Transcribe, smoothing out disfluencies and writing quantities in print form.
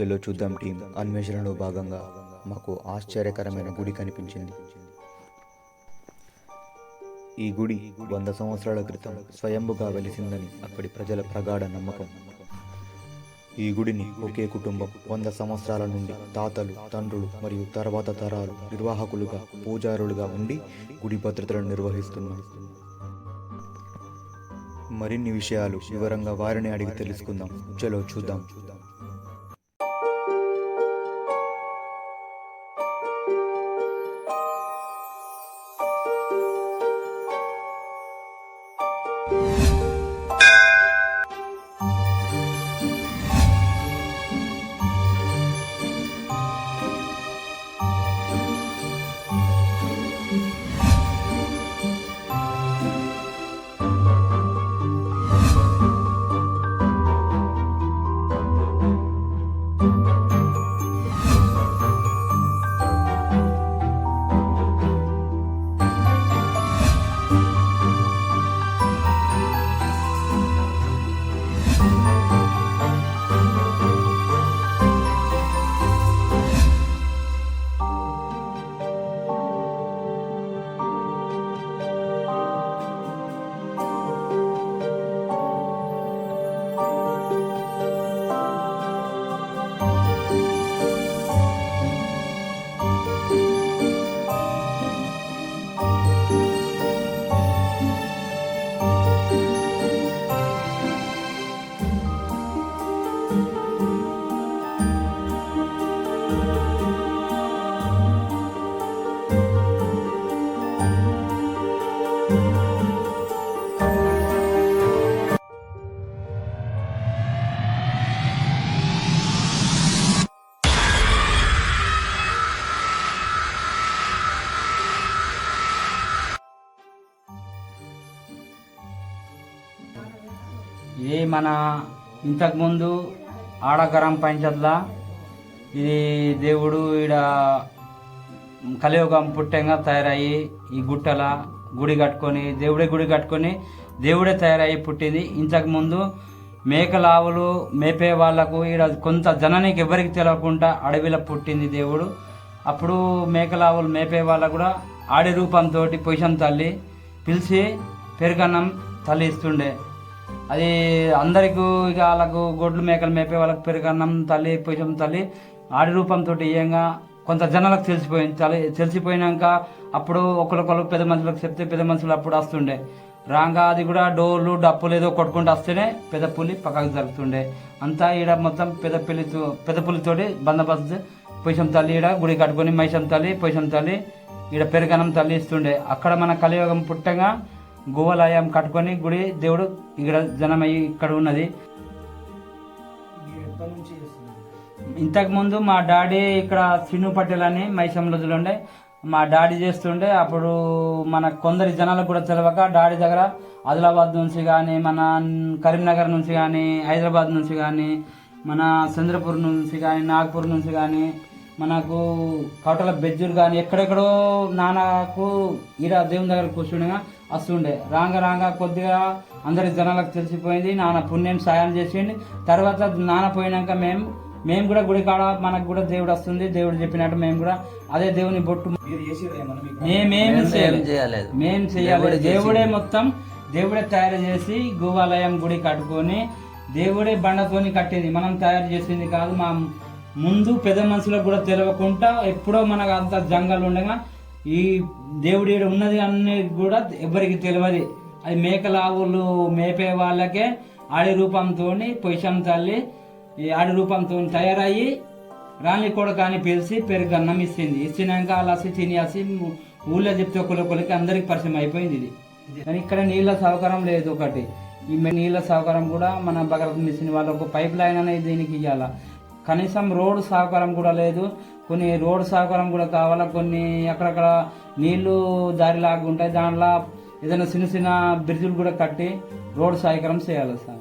చలో చూద్దాం టీం అన్వేషణలో భాగంగా మాకు ఆశ్చర్యకరమైన గుడి కనిపించింది. ఈ గుడి 100 సంవత్సరాల క్రితం స్వయంభుగా వెలిసిందని అక్కడి ప్రజల ప్రగాఢ నమ్మకం. ఈ గుడిని ఒకే కుటుంబం 100 సంవత్సరాల నుండి తాతలు, తండ్రులు మరియు తర్వాత తరాలు నిర్వాహకులుగా, పూజారులుగా ఉండి గుడి భద్రతలను నిర్వహిస్తున్నారు. మరిన్ని విషయాలు వివరంగా వారిని అడిగి తెలుసుకుందాం. చలో చూద్దాం. ఇది మన ఇంతకుముందు ఆడగరం పంచాయత్లా ఇది దేవుడు ఈడ కలియుగం పుట్టంగా తయారయ్యి ఈ గుట్టల గుడి కట్టుకొని గుడి కట్టుకొని దేవుడే తయారయ్యి పుట్టింది. ఇంతకుముందు మేకల ఆవులు మేపే వాళ్లకు ఈడ కొంత జనానికి ఎవరికి తెలియకుండా అడవిలో పుట్టింది దేవుడు. అప్పుడు మేకల ఆవులు మేపే వాళ్ళకు కూడా ఆడి రూపంతో పొజిషన్ తల్లి పిలిచి పెరుగన్నం తల్లి ఇస్తుండే. అది అందరికీ ఇక వాళ్ళకు గొడ్లు మేకలు మేపే వాళ్ళకి పెరుగన్నం తల్లి పొజిషన్ తల్లి ఆడి రూపంతో ఇయ్యంగా కొంత జనాలకు తెలిసిపోయినాక అప్పుడు ఒకరికొకరు పెద్ద మనుషులకు చెప్తే పెద్ద మనుషులు అప్పుడు వస్తుండే. రాగా అది కూడా డోర్లు డప్పులు ఏదో కొట్టుకుంటూ వస్తేనే పెద్ద పులి పక్కకు జరుగుతుండే. అంతా ఈడ మొత్తం పెద్ద పులితోటి బందోబస్తు పొజిషన్ తల్లి ఈడ గుడి కట్టుకొని మైసం తల్లి పొజిషన్ తల్లి ఈడ పెరుగన్నం తల్లి ఇస్తుండే. అక్కడ మన కలియుగం పుట్టంగా గువ్వలయం కట్టుకొని గుడి దేవుడు ఇక్కడ జనమయ్యి ఇక్కడ ఉన్నది. ఇంతకుముందు మా డాడీ ఇక్కడ సిను పటేల్ అని మైసంలో ఉండే మా డాడీ చేస్తుండే. అప్పుడు మన కొందరి జనాలకు కూడా తెలియక డాడీ దగ్గర ఆదిలాబాద్ నుంచి కానీ, మన కరీంనగర్ నుంచి కానీ, హైదరాబాద్ నుంచి కానీ, మన చంద్రపూర్ నుంచి కానీ, నాగపూర్ నుంచి కానీ, మనకు కవటల బెజ్జులు కానీ ఎక్కడెక్కడో నాన్నకు ఈడ దేవుని దగ్గర కూర్చుండగా వస్తుండే. రాగా కొద్దిగా అందరి జనాలకు తెలిసిపోయింది. నాన్న పుణ్యం సాయం చేసిండి. తర్వాత నాన్న పోయినాక మేము కూడా గుడి కాడ మనకు కూడా దేవుడు వస్తుంది, దేవుడు చెప్పినట్టు మేము కూడా అదే దేవుని బొట్టు మేము చేయాలి. దేవుడే మొత్తం దేవుడే తయారు చేసి గోవాలయం గుడి కట్టుకొని దేవుడే బండతోని కట్టింది, మనం తయారు చేసింది కాదు. మా ముందు పెద్ద మనుషులకు కూడా తెలియకుండా ఎప్పుడో మనకు అంత జంగల్ ఉండగా ఈ దేవుడి ఉన్నది అన్ని కూడా ఎవరికి తెలియదు. అది మేకల ఆవులు మేపే వాళ్ళకే ఆడి రూపంతో పొజిషన్ తల్లి ఈ ఆడి రూపంతో తయారయ్యి రాణి కొడుకు అని పిలిచి పెరుగన్నం ఇచ్చినాక అలా తినేసి ఊళ్ళో చెప్తే ఒకరికి అందరికి పరిచయం అయిపోయింది ఇది. కానీ ఇక్కడ నీళ్ళ సౌకర్యం లేదు. ఒకటి ఈ నీళ్ళ సౌకర్యం కూడా మన భగరత్ మిషన్ వాళ్ళకు పైప్ లైన్ అనేది దీనికి ఇవ్వాలా. కనీసం రోడ్డు సహకారం కూడా లేదు. కొన్ని రోడ్డు సహకారం కూడా కావాలా. కొన్ని అక్కడక్కడ నీళ్లు దారిలాగా ఉంటాయి, దాంట్లో ఏదైనా చిన్న చిన్న బ్రిడ్జులు కూడా కట్టి రోడ్డు సహకారం చేయాలి సార్.